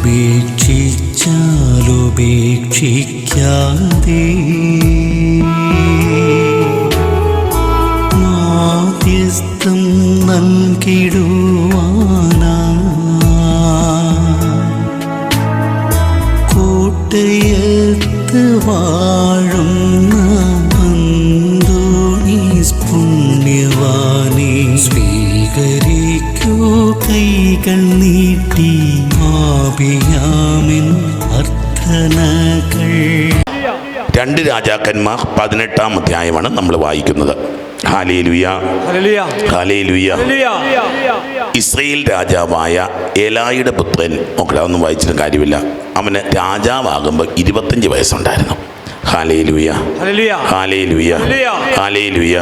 ഉപേക്ഷിച്ചാലുപേക്ഷിക്കാതെ മാധ്യസ്ഥം നൽകിടുവാനാ കോട്ടയത്ത് വാഴുന്ന അന്തോണീസ് പുണ്യവാനെ സ്വീകരിക്കൂ കൈകൾ നീട്ടി ആപിയാമിൻ അർത്ഥനകൾ. 2 രാജാക്കന്മാർ 18-ാം അധ്യായമാണ് നമ്മൾ വായിക്കുന്നത്. Hallelujah, hallelujah. ഇസ്രായേൽ രാജാവായ ഏലായിയുടെ പുത്രൻ, ഒന്നും വായിച്ചിട്ട് കാര്യമില്ല, അവന് രാജാവാകുമ്പോൾ 25 വയസ്സുണ്ടായിരുന്നു. Hallelujah, hallelujah, hallelujah.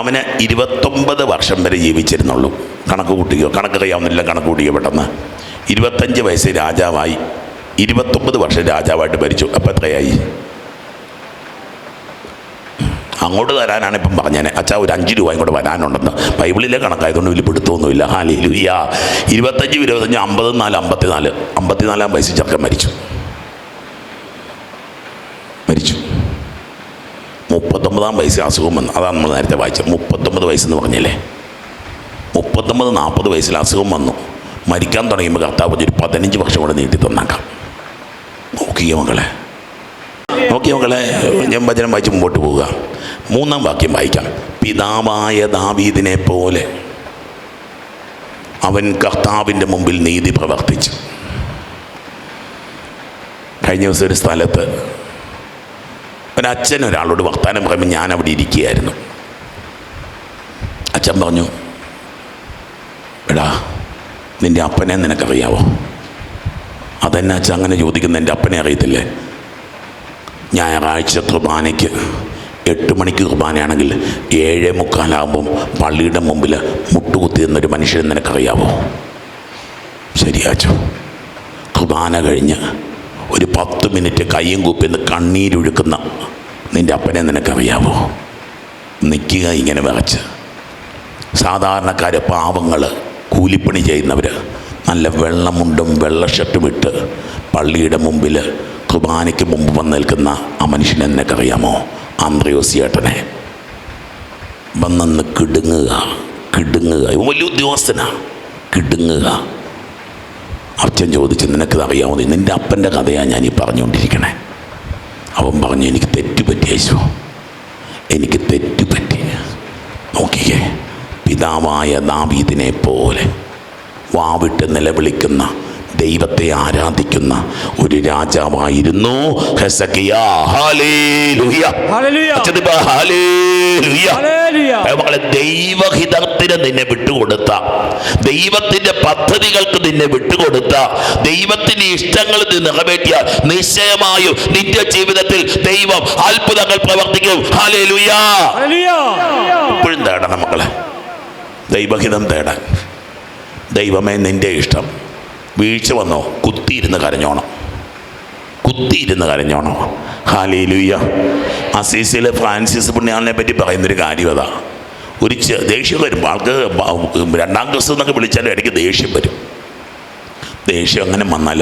അവന് 29 വർഷം വരെ ജീവിച്ചിരുന്നുള്ളൂ. കണക്ക് കൂട്ടിക്കോ, കണക്ക് കഴിയാവുന്നില്ല, കണക്ക് കൂട്ടിക്കോ പെട്ടെന്ന്. 25 വയസ്സ് രാജാവായി, 29 വർഷം രാജാവായിട്ട് ഭരിച്ചു. അപ്പം എത്രയായി? അങ്ങോട്ട് തരാനാണ് ഇപ്പം പറഞ്ഞേനെ. അച്ഛാ ഒരു 5 രൂപ ഇങ്ങോട്ട് വരാനുണ്ടെന്ന്. ബൈബിളിലെ കണക്കായതുകൊണ്ട് വലിയ പിടുത്തമൊന്നുമില്ല. ഹല്ലേലൂയ. 25, 25, 54, 54. 54-ാം വയസ്സിൽ ചെറുക്കൻ മരിച്ചു. 39-ാം വയസ്സിൽ അസുഖം വന്നു. അതാണ് നമ്മൾ നേരത്തെ വായിച്ചത്. 39 വയസ്സെന്ന് പറഞ്ഞല്ലേ. 39, 40 വയസ്സിൽ അസുഖം വന്നു. മരിക്കാൻ തുടങ്ങിയപ്പോൾ കർത്താവ് ഒരു 15 വർഷം കൂടെ നീട്ടി തന്നേക്കാം. നോക്കിയോ മക്കളെ, ഞാൻ വചനം വായിച്ച് മുമ്പോട്ട് പോവുക. 3-ാം വാക്യം വായിക്കാം. പിതാവായ ദാവീദിനെ പോലെ അവൻ കർത്താവിൻ്റെ മുമ്പിൽ നീതി പ്രവർത്തിച്ചു. കഴിഞ്ഞ ദിവസം ഒരു സ്ഥലത്ത് ഒരച്ഛൻ ഒരാളോട് വർത്താനം പറയുമ്പോൾ ഞാൻ അവിടെ ഇരിക്കുകയായിരുന്നു. അച്ഛൻ പറഞ്ഞു, എടാ നിൻ്റെ അപ്പനെ നിനക്കറിയാവോ? അതെന്നാ അച്ഛൻ അങ്ങനെ ചോദിക്കുന്ന? എൻ്റെ അപ്പനെ അറിയത്തില്ലേ? ഞായറാഴ്ച കുർബാനയ്ക്ക് 8 മണിക്ക് കുർബാനയാണെങ്കിൽ 7:45 പള്ളിയുടെ മുമ്പിൽ മുട്ടുകുത്തി എന്നൊരു മനുഷ്യനെ നിനക്കറിയാവോ? ശരിയാച്ചോ. കുർബാന കഴിഞ്ഞ് ഒരു 10 മിനിറ്റ് കയ്യും കൂപ്പിന്ന് കണ്ണീരൊഴുക്കുന്ന നിൻ്റെ അപ്പനെ നിനക്കറിയാവോ? നിൽക്കുക ഇങ്ങനെ വിറച്ച്. സാധാരണക്കാർ, പാവങ്ങൾ, കൂലിപ്പണി ചെയ്യുന്നവർ നല്ല വെള്ളമുണ്ടും വെള്ള ഷർട്ടും ഇട്ട് പള്ളിയുടെ മുമ്പിൽ കുർബാനയ്ക്ക് മുമ്പ് വന്ന് നിൽക്കുന്ന ആ മനുഷ്യനെ നിനക്കറിയാമോ? ആന്ത്രയോസ് ചേട്ടനെ. വന്നെന്ന് കിടുങ്ങുക. വലിയ ഉദ്യോഗസ്ഥനാണ്. കിടുങ്ങുക. അച്ഛൻ ചോദിച്ചു, നിനക്കതറിയാമോ? നിൻ്റെ അപ്പൻ്റെ കഥയാണ് ഞാനീ പറഞ്ഞുകൊണ്ടിരിക്കണേ. അവൻ പറഞ്ഞു, എനിക്ക് തെറ്റുപറ്റി യേശു, എനിക്ക് തെറ്റുപറ്റി. നോക്കിക്കേ, പിതാവായ ദാവീദിനെ പോലെ വാവിട്ട് നിലവിളിക്കുന്ന, ദൈവത്തെ ആരാധിക്കുന്ന ഒരു രാജാവായിരുന്നു ഹെസക്കിയ. Hallelujah, hallelujah. ദൈവഹിതത്തിന് നിന്നെ വിട്ടുകൊടുത്ത, ദൈവത്തിന്റെ പദ്ധതികൾക്ക് നിന്നെ വിട്ടുകൊടുത്ത, ദൈവത്തിന്റെ ഇഷ്ടങ്ങൾ നിറവേറ്റിയ നിശ്ചയമായും നിന്റെ ജീവിതത്തിൽ ദൈവം അത്ഭുതങ്ങൾ പ്രവർത്തിക്കും. ഹല്ലേലൂയ. ഇപ്പോഴും തേടണം മക്കളെ, ദൈവഹിതം തേടാൻ. ദൈവമേ നിന്റെ ഇഷ്ടം. വീഴ്ച വന്നോ, കുത്തിയിരുന്ന് കരഞ്ഞോണം. ഹല്ലേലൂയ. അസീസിലെ ഫ്രാൻസിസ് പുണ്യാളനെ പറ്റി പറയുന്നൊരു കാര്യം അതാ. ഒരു ദേഷ്യം വരും ആൾക്ക്. 2ാം ക്ലാസ് എന്നൊക്കെ വിളിച്ചാലും ഇടയ്ക്ക് ദേഷ്യം വരും. ദേഷ്യം അങ്ങനെ വന്നാൽ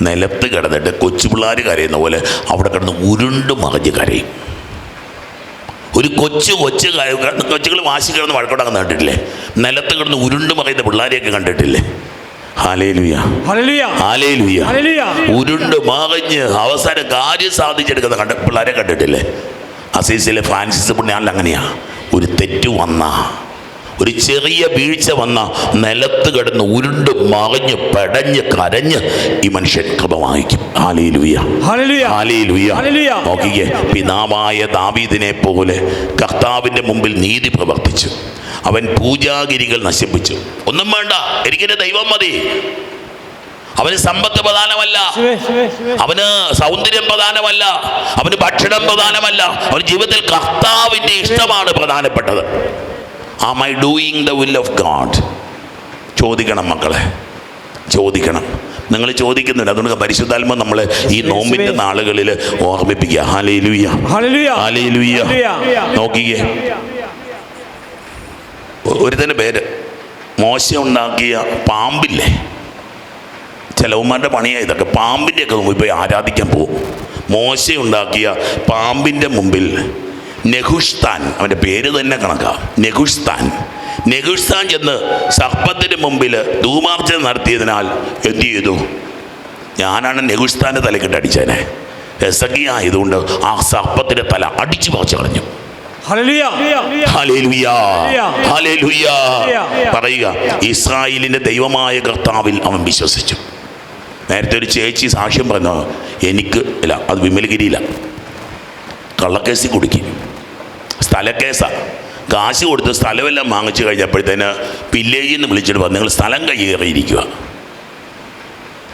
നിലത്ത് കിടന്നിട്ട് കൊച്ചുപിള്ളേർ കരയുന്ന പോലെ അവിടെ കിടന്ന് ഉരുണ്ട് മറിഞ്ഞ് കരയും. ഒരു കൊച്ചുകൾ വാശി കിടന്ന് വഴക്കോട്ടൊക്കെ കണ്ടിട്ടില്ലേ? നിലത്ത് കിടന്ന് ഉരുണ്ട് മറിയുന്ന പിള്ളേരെയൊക്കെ കണ്ടിട്ടില്ലേ? Hallelujah, hallelujah. ഉരുണ്ട് മറിഞ്ഞ് അവസാനം കാര്യം സാധിച്ചെടുക്കുന്ന പിള്ളേരെ കണ്ടിട്ടില്ലേ? അസീസിലെ ഫ്രാൻസിസ് പുണ്യാളിൽ അങ്ങനെയാ. ഒരു തെറ്റ് വന്ന, ഒരു ചെറിയ വീഴ്ച വന്ന നിലത്ത് കിടന്ന് ഉരുണ്ട് മറിഞ്ഞ് പെടഞ്ഞ് കരഞ്ഞ് ഈ മനുഷ്യൻ കൃപ വാങ്ങിക്കും. Hallelujah, hallelujah. നോക്കിക്കേ, പിതാവായ ദാവീദിനെ പോലെ കർത്താവിൻ്റെ മുമ്പിൽ നീതി പ്രവർത്തിച്ചു. അവൻ പൂജാഗിരികൾ നശിപ്പിച്ചു. ഒന്നും വേണ്ട, എനിക്കെൻ്റെ ദൈവം മതി. അവന് സമ്പത്ത് പ്രധാനമല്ല, അവന് സൗന്ദര്യം പ്രധാനമല്ല, അവന് ഭക്ഷണം പ്രധാനമല്ല. അവന് ജീവിതത്തിൽ കർത്താവിൻ്റെ ഇഷ്ടമാണ് പ്രധാനപ്പെട്ടത്. Am I doing the will of God? ചോദിക്കണം മക്കളെ, ചോദിക്കണം. നിങ്ങൾ ചോദിക്കുന്നില്ല, അതുകൊണ്ട് പരിശുദ്ധാത്മ നമ്മൾ ഈ നോമ്പിന്റെ നാളുകളിൽ ഓർമ്മിപ്പിക്കുക. Hallelujah, hallelujah. നോക്കിക്കേ, ഒരുത്തൻ്റെ പേര് മോശ ഉണ്ടാക്കിയ പാമ്പില്ലേ, ചിലവന്മാരുടെ പണിയാണ് ഇതൊക്കെ. പാമ്പിൻ്റെയൊക്കെ മുമ്പിൽ പോയി ആരാധിക്കാൻ പോകും. മോശ ഉണ്ടാക്കിയ പാമ്പിൻ്റെ മുമ്പിൽ നെഹുഷ്താൻ, അവൻ്റെ പേര് തന്നെ കണക്കാം, നെഹുഷ്താൻ ചെന്ന് സർപ്പത്തിന് മുമ്പിൽ ധൂമാർച്ചന നടത്തിയതിനാൽ എന്തു ചെയ്തു? ഞാനാണ് നെഹുഷ്താൻ്റെ തലക്കിട്ട് അടിച്ചേനെ. ഹെസക്കിയ ആയതുകൊണ്ട് ആ സർപ്പത്തിൻ്റെ തല അടിച്ചു പറിച്ചു കളഞ്ഞു. പറയുക, ഇസ്രായേലിൻ്റെ ദൈവമായ കർത്താവിൽ അവൻ വിശ്വസിച്ചു. നേരത്തെ ഒരു ചേച്ചി സാക്ഷ്യം പറഞ്ഞു, എനിക്ക് ഇല്ല, അത് വിമലഗിരിയില്ല, കള്ളക്കേസിൽ കുടുക്കി, സ്ഥലക്കേസാണ്. കാശ് കൊടുത്ത് സ്ഥലമെല്ലാം വാങ്ങിച്ചു കഴിഞ്ഞപ്പോഴത്തേന് വില്ലേജിൽ നിന്ന് വിളിച്ചിട്ട് പറഞ്ഞു, നിങ്ങൾ സ്ഥലം കയ്യേറിയിരിക്കുക.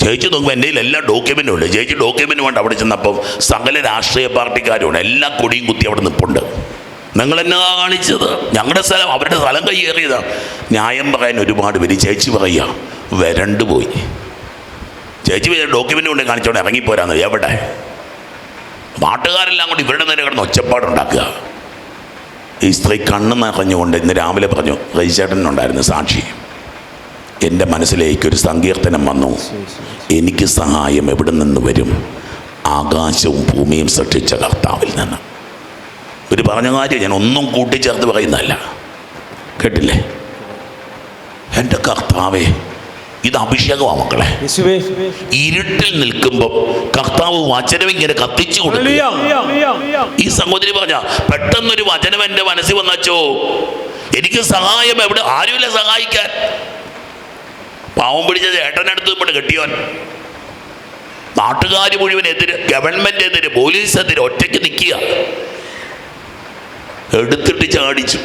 ചേച്ചി നോക്കുമ്പോൾ എൻ്റെ കയ്യിൽ എല്ലാ ഡോക്യുമെൻറ്റും ഉണ്ട്. ചേച്ചി ഡോക്യുമെൻറ്റ് വേണ്ട. അവിടെ ചെന്നപ്പം സകല രാഷ്ട്രീയ പാർട്ടിക്കാരുണ്ട്, എല്ലാ കൊടിയും കുത്തി അവിടെ നിൽപ്പുണ്ട്. നിങ്ങളെന്നാ കാണിച്ചത്? ഞങ്ങളുടെ സ്ഥലം, അവരുടെ സ്ഥലം കയ്യേറിയതാണ്. ന്യായം പറയാൻ ഒരുപാട് പേര്. ചേച്ചി പറയുക, വരണ്ടു പോയി. ചേച്ചി ഡോക്യുമെൻ്റ് കൊണ്ട് കാണിച്ചോണ്ട് ഇറങ്ങിപ്പോരാന്ന്. എവിടെ? നാട്ടുകാരെല്ലാം കൂടി ഇവരുടെ നേരെ കിടന്ന് ഒച്ചപ്പാടുണ്ടാക്കുക. ഈ സ്ത്രീ കണ്ണ് നിറഞ്ഞുകൊണ്ട് ഇന്ന് രാവിലെ പറഞ്ഞു, റജിച്ചേട്ടനുണ്ടായിരുന്നു സാക്ഷി, എൻ്റെ മനസ്സിലേക്കൊരു സങ്കീർത്തനം വന്നു. എനിക്ക് സഹായം എവിടെ നിന്ന് വരും? ആകാശവും ഭൂമിയും സൃഷ്ടിച്ച കർത്താവിൽ നിന്ന്. ഒരു പറഞ്ഞ കാര്യം ഞാൻ ഒന്നും കൂട്ടിച്ചേർത്ത് പറയുന്നതല്ല, കേട്ടില്ലേ? എൻ്റെ കർത്താവേ, ഇത് അഭിഷേകമാണ് മക്കളെ. ഇരുട്ടിൽ നിൽക്കുമ്പോൾ കർത്താവ് വചനം ഇങ്ങനെ കത്തിച്ചു കൊടുക്കുക. ഈ സഹോദരി പറഞ്ഞ, പെട്ടെന്നൊരു വചനം എൻ്റെ മനസ്സിൽ വന്നച്ചോ, എനിക്ക് സഹായം എവിടെ? ആരുമില്ല സഹായിക്കാൻ. പാവം പിടിച്ച ചേട്ടനടുത്ത് ഇവിടെ കെട്ടിയോൻ, നാട്ടുകാർ മുഴുവൻ എതിര്, ഗവൺമെന്റ് എതിര്, പോലീസ് എതിര്, ഒറ്റയ്ക്ക് നിൽക്കുക. എടുത്തിട്ട് ചാടിച്ചു.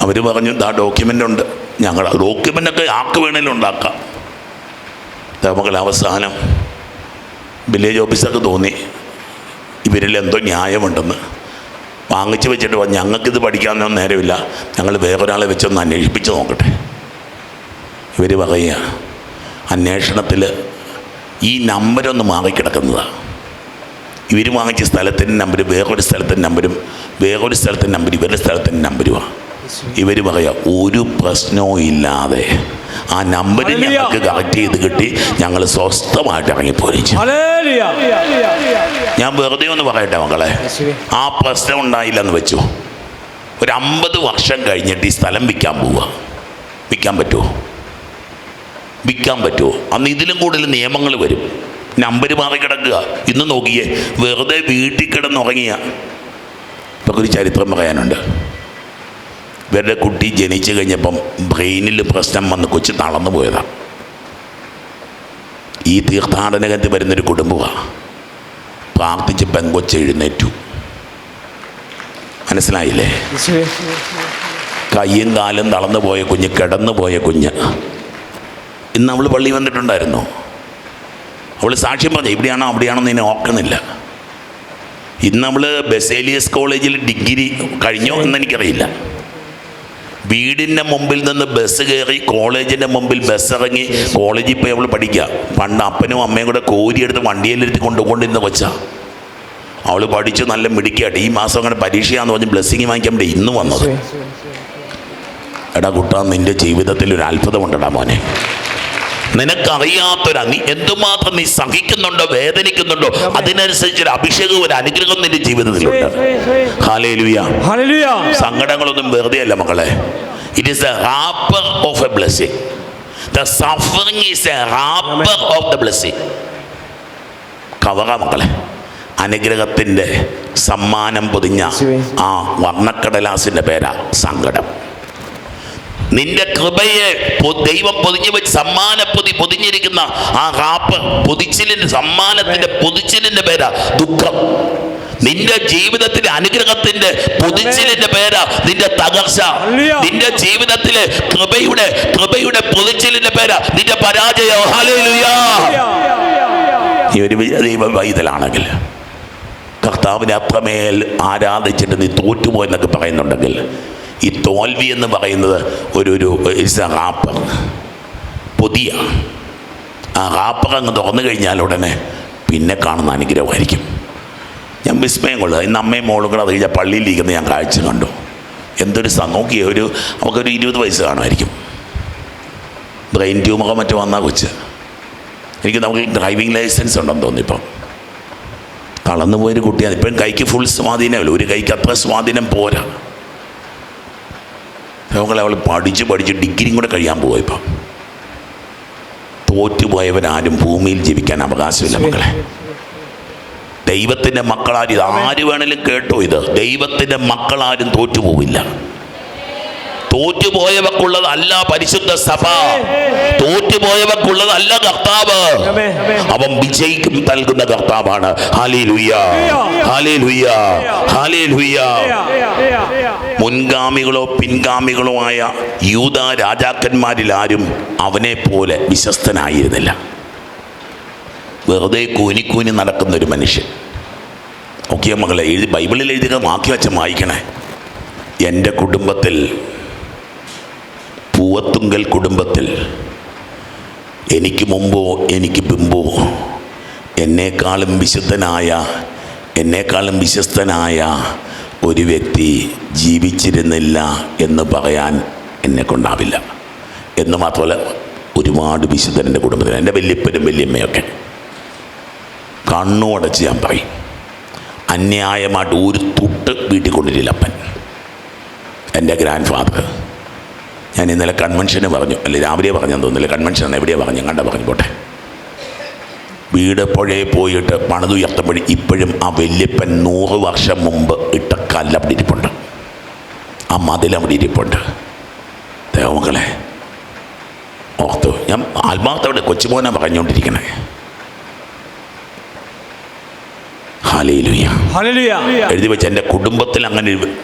അവർ പറഞ്ഞു, ദാ ഡോക്യുമെൻ്റ് ഉണ്ട്, ഞങ്ങൾ ഡോക്യുമെൻ്റൊക്കെ ആക്ക് വേണേലും ഉണ്ടാക്കാം. നമുക്ക് അവസാനം വില്ലേജ് ഓഫീസർക്ക് തോന്നി ഇവരിൽ എന്തോ ന്യായമുണ്ടെന്ന്. വാങ്ങിച്ച് വെച്ചിട്ട് പറഞ്ഞു, ഞങ്ങൾക്കിത് പഠിക്കാനൊന്നും നേരമില്ല, ഞങ്ങൾ വേറൊരാളെ വെച്ചൊന്ന് അന്വേഷിപ്പിച്ച് നോക്കട്ടെ. ഇവർ പറയുക, അന്വേഷണത്തിൽ ഈ നമ്പരൊന്ന് മാറിക്കിടക്കുന്നതാണ്. ഇവർ വാങ്ങിച്ച സ്ഥലത്തിൻ്റെ നമ്പർ വേറൊരു സ്ഥലത്തിൻ്റെ നമ്പരും, വേറൊരു സ്ഥലത്തിൻ്റെ നമ്പർ ഇവരുടെ സ്ഥലത്തിൻ്റെ നമ്പരുമാണ്. ഇവർ പറയാം, ഒരു പ്രശ്നവും ഇല്ലാതെ ആ നമ്പർ ഞങ്ങൾക്ക് കറക്റ്റ് ചെയ്ത് കിട്ടി, ഞങ്ങൾ സ്വസ്ഥമായിട്ട് ഇറങ്ങിപ്പോരും. ഞാൻ വെറുതെ ഒന്ന് പറയട്ടെ മക്കളെ, ആ പ്രശ്നം ഉണ്ടായില്ലെന്ന് വെച്ചു, ഒരു 50 വർഷം കഴിഞ്ഞിട്ട് ഈ സ്ഥലം വിൽക്കാൻ പോവുക. വിൽക്കാൻ പറ്റുമോ? അന്ന് ഇതിലും കൂടുതൽ നിയമങ്ങൾ വരും. നമ്പർ മാറി കിടക്കുക. ഇന്ന് നോക്കിയേ, വെറുതെ വീട്ടിൽ കിടന്നുറങ്ങിയ ഇപ്പം ഒരു ചരിത്രം പറയാനുണ്ട്. ഇവരുടെ കുട്ടി ജനിച്ചു കഴിഞ്ഞപ്പം ബ്രെയിനിൽ പ്രശ്നം വന്ന് കൊച്ചു തളർന്നു പോയതാണ്. ഈ തീർത്ഥാടനകത്ത് വരുന്നൊരു കുടുംബമാണ്. പ്രാർത്ഥിച്ച് പെങ്കൊച്ച് എഴുന്നേറ്റു. മനസ്സിലായില്ലേ? കയ്യും കാലും തളർന്നു പോയ കുഞ്ഞ്, കിടന്നു പോയ കുഞ്ഞ്. ഇന്ന് അവൾ പള്ളി വന്നിട്ടുണ്ടായിരുന്നു. അവൾ സാക്ഷ്യം പറഞ്ഞു, ഇവിടെയാണോ അവിടെയാണോ എന്ന് ഓർക്കണില്ല. ഇന്ന് നമ്മൾ ബസേലിയസ് കോളേജിൽ ഡിഗ്രി കഴിഞ്ഞോ എന്നെനിക്കറിയില്ല. വീടിൻ്റെ മുമ്പിൽ നിന്ന് ബസ് കയറി കോളേജിൻ്റെ മുമ്പിൽ ബസ് ഇറങ്ങി കോളേജിൽ പോയി അവൾ പഠിക്കുക. പണ്ട് അപ്പനും അമ്മയും കൂടെ കോരിയെടുത്ത് വണ്ടിയിലെടുത്ത് കൊണ്ടുകൊണ്ടിരുന്ന് വെച്ചാൽ അവൾ പഠിച്ച് നല്ല മിടിക്കായിട്ട് ഈ മാസം അങ്ങനെ പരീക്ഷയാന്ന് പറഞ്ഞ് ബ്ലെസ്സിങ് വാങ്ങിക്കാൻ വേണ്ടി ഇന്ന് വന്നത്. എടാ കുട്ടാ, നിൻ്റെ ജീവിതത്തിൽ ഒരു അത്ഭുതമുണ്ടടാ മോനെ. നിനക്കറിയാത്തൊരു നീ എന്തുമാത്രം നീ സഹിക്കുന്നുണ്ടോ, വേദനിക്കുന്നുണ്ടോ, അതിനനുസരിച്ചൊരു അഭിഷേകവും ഒരു അനുഗ്രഹം നിന്റെ ജീവിതത്തിലുണ്ട്. ഹല്ലേലൂയ. സങ്കടങ്ങളൊന്നും വെറുതെ അല്ല മക്കളെ. It is a wrapper of a blessing. The suffering is a wrapper of the blessing. കവറ മക്കളെ, അനുഗ്രഹത്തിൻ്റെ സമ്മാനം പൊതിഞ്ഞ ആ വർണ്ണക്കടലാസിൻ്റെ പേരാ സങ്കടം. നിന്റെ കൃപയെ ദൈവം പൊതിഞ്ഞു വെച്ച് സമ്മാനപ്പൊതി പൊതിഞ്ഞിരിക്കുന്ന ആ റാപ്പ് പൊതിച്ചിലിന്റെ സമ്മാനത്തിന്റെ പൊതിച്ചിലിന്റെ പേരാ ദുഃഖം. നിന്റെ ജീവിതത്തിലെ അനുഗ്രഹത്തിന്റെ പൊതിച്ചിലിന്റെ പേരാ നിന്റെ തകർച്ച. നിന്റെ ജീവിതത്തിലെ കൃപയുടെ പൊതിച്ചിലിന്റെ പേരാ നിന്റെ പരാജയം. ഹല്ലേലൂയ. ഈ ഒരു ദൈവ വൈതലാണെങ്കിൽ കർത്താവിനെ അത്രമേൽ ആരാധിച്ചിട്ട് നീ തോറ്റുപോയെന്നൊക്കെ പറയുന്നുണ്ടെങ്കിൽ, ഈ തോൽവി എന്ന് പറയുന്നത് ഒരു റാപ്പർ പുതിയ ആ റാപ്പർ അങ്ങ് തുറന്നു കഴിഞ്ഞാൽ ഉടനെ പിന്നെ കാണുന്ന അനുഗ്രഹമായിരിക്കും. ഞാൻ വിസ്മയം കൊള്ളുക. ഇന്ന് അമ്മയും മോളും കൂടെ അത് കഴിഞ്ഞാൽ പള്ളിയിലിരിക്കുന്ന ഞാൻ കാഴ്ച കണ്ടു. എന്തൊരു നോക്കിയ നമുക്കൊരു 20 വയസ്സ് കാണുമായിരിക്കും. ബ്രെയിൻ ട്യൂമറോ മറ്റോ വന്നാ കൊച്ച്. നമുക്ക് ഡ്രൈവിംഗ് ലൈസൻസ് ഉണ്ടെന്ന് തോന്നിയിപ്പം. തളർന്നു പോയൊരു കുട്ടിയാണ്. ഇപ്പം കൈക്ക് ഫുൾ സ്വാധീനമല്ല, ഒരു കൈക്ക് അത്ര സ്വാധീനം പോരാ. അവൾ പഠിച്ച് ഡിഗ്രിയും കൂടെ കഴിയാൻ പോവാ. ഇപ്പം തോറ്റുപോയവരാരും ഭൂമിയിൽ ജീവിക്കാൻ അവകാശമില്ല മക്കളെ. ദൈവത്തിൻ്റെ മക്കളാരും, ഇത് ആര് വേണേലും കേട്ടോ, ഇത് ദൈവത്തിൻ്റെ മക്കളാരും തോറ്റുപോവില്ല. തോറ്റുപോയവർക്കുള്ളതല്ല പരിശുദ്ധ സഭ, തോറ്റുപോയവർക്കുള്ളതല്ല കർത്താവ്. അവൻ വിജയിക്കും നൽകുന്ന കർത്താവാണ്. Hallelujah, hallelujah, hallelujah. മുൻഗാമികളോ പിൻഗാമികളോ ആയ യൂദ രാജാക്കന്മാരിൽ ആരും അവനെ പോലെ വിശ്വസ്തനായിരുന്നില്ല. വെറുതെ കൂനി നടക്കുന്നൊരു മനുഷ്യൻ. ഓക്കെ മകളെ, ബൈബിളിൽ എഴുതിയ വാക്യം വെച്ച് വായിക്കണേ. എൻ്റെ കുടുംബത്തിൽ, പൂവത്തുങ്കൽ കുടുംബത്തിൽ, എനിക്ക് മുമ്പോ എനിക്ക് പിമ്പോ എന്നേക്കാളും വിശ്വസ്തനായ ഒരു വ്യക്തി ജീവിച്ചിരുന്നില്ല എന്ന് പറയാൻ എന്നെ കൊണ്ടാവില്ല. എന്ന് മാത്രമല്ല, ഒരുപാട് വിശുദ്ധൻ എൻ്റെ കുടുംബത്തിൽ. എൻ്റെ വല്യപ്പനും വല്യമ്മയൊക്കെ കണ്ണുടച്ച് ഞാൻ പറയും, അന്യായമായിട്ട് ഒരു തുട്ട് വീട്ടിൽ കൊണ്ടിരില്ല അപ്പൻ. എൻ്റെ ഗ്രാൻഡ് ഫാദർ. ഞാൻ ഇന്നലെ കൺവെൻഷന് പറഞ്ഞു, അല്ലെ രാവിലെ പറഞ്ഞെന്ന് തോന്നുന്നില്ല, കൺവെൻഷൻ എവിടെയാണ് പറഞ്ഞു, കണ്ട പറഞ്ഞു പോട്ടെ. വീട് പുഴയെ പോയിട്ട് പണിതുയർത്തപ്പോഴും ഇപ്പോഴും ആ വല്യപ്പൻ 100 വർഷം മുമ്പ് ഇട്ട കല്ല് അവിടെ ഇരിപ്പുണ്ട്, ആ മതിലവിടെ ഇരിപ്പുണ്ട്. ദേവമക്കളെ ഓർത്തു, ഞാൻ ആത്മാർത്ഥവിടെ കൊച്ചുമോനെ പറഞ്ഞുകൊണ്ടിരിക്കണേ. Hallelujah, hallelujah. എഴുതി വെച്ച് എൻ്റെ കുടുംബത്തിൽ അങ്ങനെ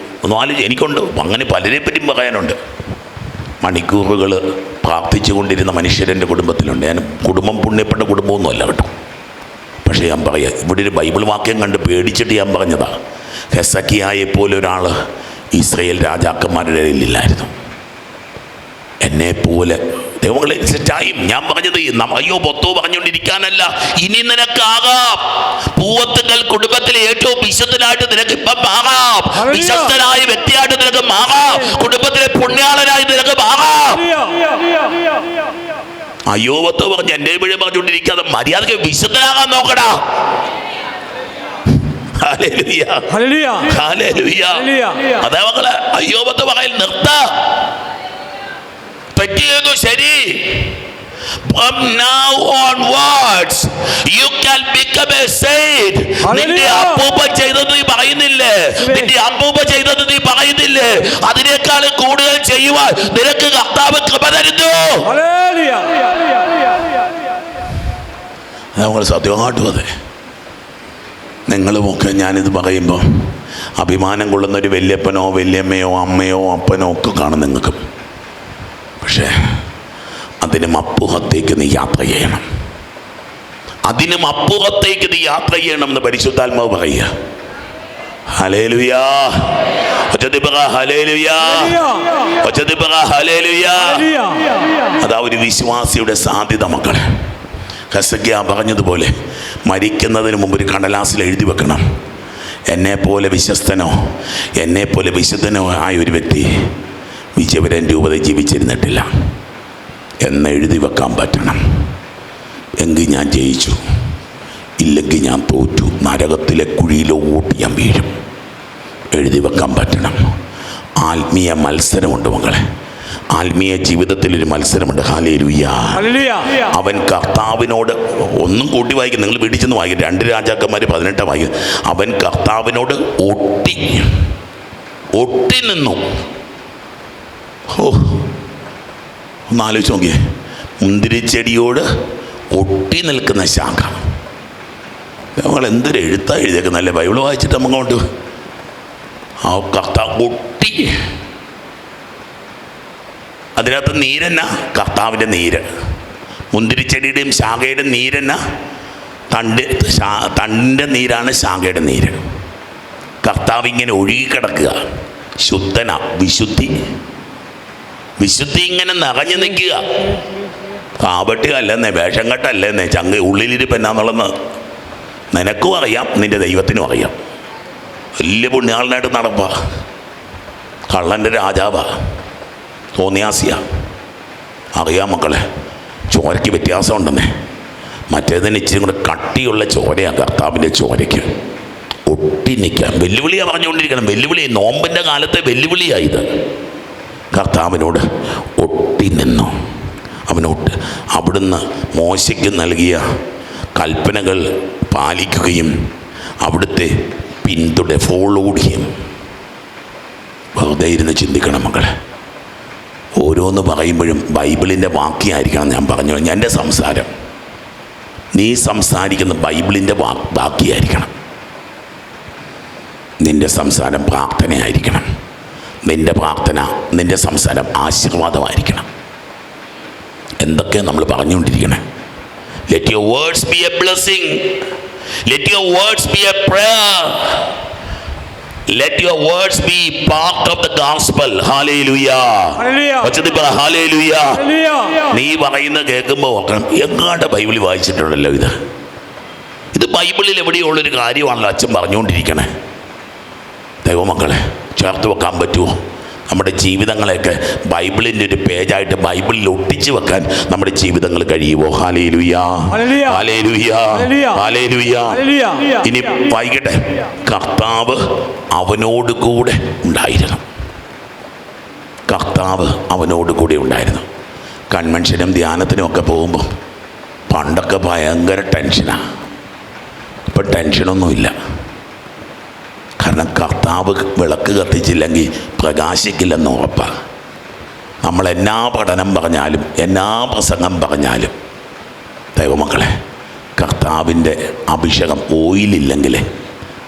4 എനിക്കുണ്ട്. അങ്ങനെ പലരെ പറ്റിയും പറയാനുണ്ട്. മണിക്കൂറുകൾ പ്രാർത്ഥിച്ചു കൊണ്ടിരുന്ന മനുഷ്യരെൻ്റെ കുടുംബത്തിലുണ്ട്. ഞാൻ കുടുംബം പുണ്യപ്പെട്ട കുടുംബമൊന്നുമല്ല കേട്ടോ. പക്ഷേ ഞാൻ പറയാം, ഇവിടെ ഒരു ബൈബിൾ വാക്യം കണ്ട് പേടിച്ചിട്ട് ഞാൻ പറഞ്ഞതാ. ഹെസക്കിയായെപ്പോലെ ഒരാൾ ഇസ്രായേൽ രാജാക്കന്മാരുടെ ഇടയിലില്ലായിരുന്നു. എന്നെപ്പോലെ ദൈവങ്ങളെ സെറ്റായും. ഞാൻ പറഞ്ഞത് അയ്യോ പൊത്തോ പറഞ്ഞുകൊണ്ടിരിക്കാനല്ല, ഇനി നിനക്കാകാം. പൂവത്തുങ്കൽ കുടുംബത്തിലെ ഏറ്റവും വിശുദ്ധനായിട്ട് നിനക്ക് ഇപ്പം മാറാം. വിശ്വസ്തനായ വ്യക്തിയായിട്ട് നിനക്ക് മാറാം. കുടുംബത്തിലെ പുണ്യാളനായി നിനക്ക് മാറാം. അയ്യോ പൊത്തോ പറഞ്ഞ് എൻ്റെ വീട് പറഞ്ഞുകൊണ്ടിരിക്കാതെ മര്യാദക്ക് വിശുദ്ധനാകാൻ നോക്കടാ. Hallelujah, hallelujah, hallelujah. അതേ മക്കളെ, അയ്യോ പൊത്തോ പറയൽ നിർത്ത. പറ്റിയതു ശരി. From now onwards you can become a saint. നിന്റെ അപ്പൂപ്പ ചെയ്തത് നീ പറയുന്നില്ലേ, നിന്റെ അമ്മൂപ്പ ചെയ്തത് നീ പറയുന്നില്ലേ, അതിനേക്കാളും കൂടുതൽ ചെയ്യുവാൻ നിനക്ക് കർത്താവ് കൃപ തരുന്നു. നമ്മൾ സത്യമായിട്ടും അതെ. നിങ്ങളുമൊക്കെ ഞാനിത് പറയുമ്പോൾ അഭിമാനം കൊള്ളുന്നൊരു വല്യപ്പനോ വല്യമ്മയോ അമ്മയോ അപ്പനോ ഒക്കെ കാണും നിങ്ങൾക്ക്. പക്ഷേ അതിനും അപ്പുറത്തേക്ക് നീ യാത്ര ചെയ്യണം. അതിനും അപ്പുറത്തേക്ക് നീ യാത്ര ചെയ്യണം എന്ന് പരിശുദ്ധാത്മാവ് പറയുക. ഹല്ലേലൂയാ, ഹല്ലേലൂയാ, ഹല്ലേലൂയാ. അതാ ഒരു വിശ്വാസിയുടെ സാധ്യത മക്കളെ. ഹെസക്കിയാ പറഞ്ഞതുപോലെ മരിക്കുന്നതിന് മുമ്പ് ഒരു കടലാസിൽ എഴുതി വെക്കണം, എന്നെപ്പോലെ വിശ്വസ്തനോ എന്നെപ്പോലെ വിശുദ്ധനോ ആയ ഒരു വ്യക്തി വിജയപുരം രൂപത ജീവിച്ചിരുന്നിട്ടില്ല എന്ന് എഴുതി വെക്കാൻ പറ്റണം. എങ്കിൽ ഞാൻ ജയിച്ചു, ഇല്ലെങ്കിൽ ഞാൻ തോറ്റു, നരകത്തിലെ കുഴിയിലോട്ട് ഞാൻ വീഴും. എഴുതി വെക്കാൻ പറ്റണം. ആത്മീയ മത്സരമുണ്ട് മക്കളെ, ആത്മീയ ജീവിതത്തിലൊരു മത്സരമുണ്ട്. ഹല്ലേലൂയ. അവൻ കർത്താവിനോട്, ഒന്നും കൂട്ടി വായിക്കും, നിങ്ങൾ പിടിച്ചെന്ന് വായിക്കും. 2 രാജാക്കന്മാർ 18 വായിക്കും. അവൻ കർത്താവിനോട് ഒട്ടി നിന്നു. ഒന്ന് ആലോചിച്ച് നോക്കിയേ, മുന്തിരിച്ചെടിയോട് ഒട്ടി നിൽക്കുന്ന ശാഖ. നമ്മൾ എന്തൊരു എഴുത്താ എഴുതിയേക്കുന്നല്ലേ, ബൈബിൾ വായിച്ചിട്ട് നമുക്കൊണ്ട് ആ കർത്താവ് ഒട്ടി. അതിനകത്ത് നീരെന്ന കർത്താവിൻ്റെ നീര്, മുന്തിരിച്ചെടിയുടെയും ശാഖയുടെ നീരെന്ന തണ്ടിൻ്റെ നീരാണ് ശാഖയുടെ നീര്. കർത്താവ് ഇങ്ങനെ ഒഴുകിക്കിടക്കുക, ശുദ്ധന, വിശുദ്ധി ഇങ്ങനെ നിറഞ്ഞു നിൽക്കുക. കാപട്യമല്ലെന്നേ, വേഷം കെട്ടല്ലെന്നേ, ഉള്ളിലിരിപ്പ് എന്നാന്നുള്ളത് നിനക്കും അറിയാം, നിൻ്റെ ദൈവത്തിനും അറിയാം. വലിയ പുണ്യാളനായിട്ട് നടപ്പാ, കള്ളൻ്റെ രാജാവാ, തോന്നിയാസിയ, അറിയാം മക്കളെ. ചോരയ്ക്ക് വ്യത്യാസമുണ്ടെന്നേ. മറ്റേതിന് ഇച്ചിരി കൂടെ കട്ടിയുള്ള ചോരയാണ് കർത്താവിൻ്റെ ചോരയ്ക്ക്. ഒട്ടി നിൽക്കാം. വെല്ലുവിളിയാണ് പറഞ്ഞുകൊണ്ടിരിക്കണം. വെല്ലുവിളി നോമ്പിൻ്റെ കാലത്തെ വെല്ലുവിളിയായത്. കർത്താവിനോട് ഒട്ടി നിന്നു. അവനോട്ട് അവിടുന്ന് മോശയ്ക്ക് നൽകിയ കൽപ്പനകൾ പാലിക്കുകയും അവിടുത്തെ ഫോളോടിയും. വെറുതെ ഇരുന്ന് ചിന്തിക്കണം മക്കളെ. ഓരോന്ന് പറയുമ്പോഴും ബൈബിളിൻ്റെ വാക്യമായിരിക്കണം ഞാൻ പറഞ്ഞു. എൻ്റെ സംസാരം, നീ സംസാരിക്കുന്ന ബൈബിളിൻ്റെ വാക്യമായിരിക്കണം. നിൻ്റെ സംസാരം പ്രാർത്ഥനയായിരിക്കണം. നിൻ്റെ പ്രാർത്ഥന, നിൻ്റെ സംസാരം ആശീർവാദമായിരിക്കണം. എന്തൊക്കെയാണ് നമ്മൾ പറഞ്ഞുകൊണ്ടിരിക്കണേ? Let your words be a blessing. Let your words be a prayer. Let your words be part of the gospel. Hallelujah. Hallelujah. നീ പറയുന്നത് കേൾക്കുമ്പോൾ ഓർക്കണം, എങ്ങാണ്ട് ബൈബിളിൽ വായിച്ചിട്ടുണ്ടല്ലോ ഇത് ബൈബിളിൽ എവിടെയുള്ളൊരു കാര്യമാണല്ലോ അച്ഛൻ പറഞ്ഞുകൊണ്ടിരിക്കണേ. ദൈവമക്കളെ, ചേർത്ത് വെക്കാൻ പറ്റുമോ? നമ്മുടെ ജീവിതങ്ങളെയൊക്കെ ബൈബിളിൻ്റെ ഒരു പേജായിട്ട് ബൈബിളിൽ ഒട്ടിച്ചു വെക്കാൻ നമ്മുടെ ജീവിതങ്ങൾ കഴിയുമോ? Hallelujah, hallelujah, hallelujah. ഇനി വായിക്കട്ടെ. കർത്താവ് അവനോട് കൂടെ ഉണ്ടായിരുന്നു. കർത്താവ് അവനോട് കൂടെ ഉണ്ടായിരുന്നു. കൺവെൻഷനും ധ്യാനത്തിനും ഒക്കെ പോകുമ്പോൾ പണ്ടൊക്കെ ഭയങ്കര ടെൻഷനാണ്. ഇപ്പം ടെൻഷനൊന്നുമില്ല. കാരണം കർത്താവ് വിളക്ക് കത്തിച്ചില്ലെങ്കിൽ പ്രകാശിക്കില്ലെന്ന് ഉറപ്പാണ്. നമ്മൾ എന്നാ പഠനം പറഞ്ഞാലും എന്നാ പ്രസംഗം പറഞ്ഞാലും ദൈവമക്കളെ, കർത്താവിൻ്റെ അഭിഷേകം ഓയിലില്ലെങ്കിൽ,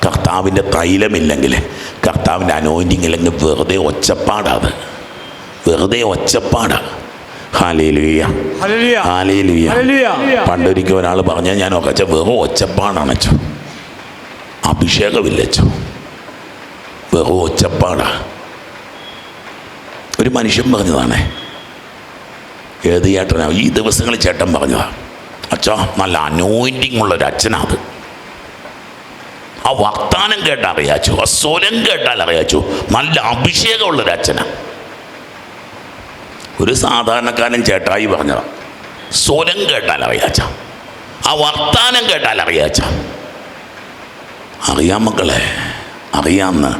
കർത്താവിൻ്റെ തൈലമില്ലെങ്കിൽ, കർത്താവിൻ്റെ അനോയിൻറ്റിങ് ഇല്ലെങ്കിൽ വെറുതെ ഒച്ചപ്പാടാത്. വെറുതെ ഒച്ചപ്പാടാണ്. Hallelujah, hallelujah. പണ്ടൊരിക്കൽ ഒരാൾ പറഞ്ഞാൽ ഞാൻ ഒക്കെ വെറും ഒച്ചപ്പാടാണച്ചോ, അഭിഷേകമില്ലച്ചോ, വെറും ഒച്ചപ്പാടാ. ഒരു മനുഷ്യൻ പറഞ്ഞതാണേ. ഏത് ചേട്ടനാ? ഈ ദിവസങ്ങളിൽ ചേട്ടൻ പറഞ്ഞതാ. അച്ഛാ, നല്ല അനോയിൻറ്റിങ് ഉള്ളൊരു അച്ഛനാത്. ആ വർത്താനം കേട്ടാൽ അറിയാച്ചോ, ആ സ്വരം കേട്ടാൽ അറിയാച്ചോ, നല്ല അഭിഷേകമുള്ളൊരു അച്ഛനാണ്. ഒരു സാധാരണക്കാരൻ ചേട്ടായി പറഞ്ഞതാ. സ്വരം കേട്ടാൽ അറിയാച്ച, ആ വർത്താനം കേട്ടാൽ അറിയാച്ച. അറിയാം മക്കളെ, അറിയാമെന്ന്.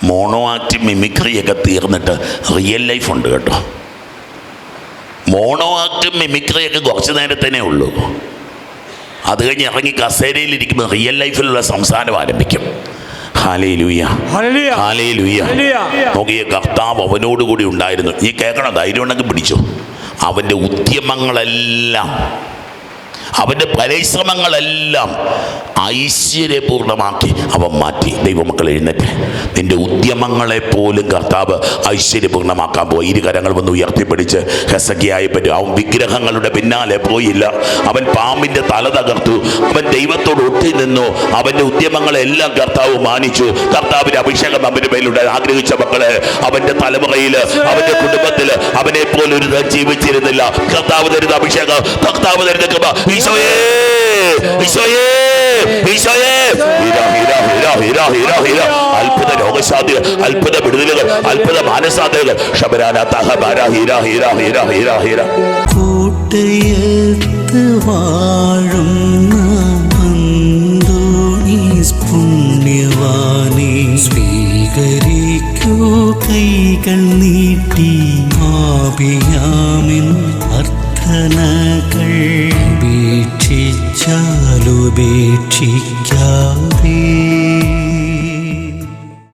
മോണോ ആക്ട് മിമിക്രിയൊക്കെ തീർന്നിട്ട് റിയൽ ലൈഫ് ഉണ്ട് കേട്ടോ. മോണോ ആക്ട് മിമിക്രിയൊക്കെ കുറച്ച് നേരത്തേനേ ഉള്ളൂ. അത് കഴിഞ്ഞ് ഇറങ്ങി കസേരയിലിരിക്കുമ്പോൾ റിയൽ ലൈഫിലുള്ള സംസാരം ആരംഭിക്കും. Hallelujah, hallelujah. നോക്കിയ കർത്താവ് അവനോടുകൂടി ഉണ്ടായിരുന്നു. ഈ കേൾക്കണം, ധൈര്യം ഉണ്ടെങ്കിൽ പിടിച്ചു. അവൻ്റെ ഉദ്യമങ്ങളെല്ലാം, അവൻ്റെ പരിശ്രമങ്ങളെല്ലാം ഐശ്വര്യപൂർണ്ണമാക്കി അവൻ മാറ്റി. ദൈവമക്കൾ എഴുന്നേറ്റ്. നിന്റെ ഉദ്യമങ്ങളെപ്പോലും കർത്താവ് ഐശ്വര്യപൂർണ്ണമാക്കാൻ പോയി. ഇരുകരങ്ങൾ വന്ന് ഉയർത്തിപ്പിടിച്ച് ഹെസക്കിയായെ പറ്റി. അവൻ വിഗ്രഹങ്ങളുടെ പിന്നാലെ പോയില്ല. അവൻ പാമ്പിൻ്റെ തല തകർത്തു. അവൻ ദൈവത്തോട് ഒട്ടി നിന്നു. അവൻ്റെ ഉദ്യമങ്ങളെല്ലാം കർത്താവ് മാനിച്ചു. കർത്താവിൻ്റെ അഭിഷേകം അവൻ്റെ മേലുണ്ട്. ആഗ്രഹിച്ച മക്കളെ, അവൻ്റെ തലമുറയിൽ, അവൻ്റെ കുടുംബത്തിൽ അവനെ പോലൊരു ജീവിച്ചിരുന്നില്ല. കർത്താവ് തരുന്ന അഭിഷേകം, കർത്താവ് തരുന്ന കൃപ. ഈശോയേ, ഈശോയേ, ഈശോയേ. അത്ഭുത രോഗശാന്തികൾ, അത്ഭുത വിടുതലുകൾ, അത്ഭുത മാനസാന്തരങ്ങൾ. കൂട്ടയത്ത് വാഴുന്ന അന്തോണീസ് പുണ്യവാനെ സ്വീകരിക്കൂ കൈകൾ നീട്ടി. ആപിയാമിൻ അർത്ഥനകൾ ഉപേക്ഷിച്ചാലുപേക്ഷിക്കാതെ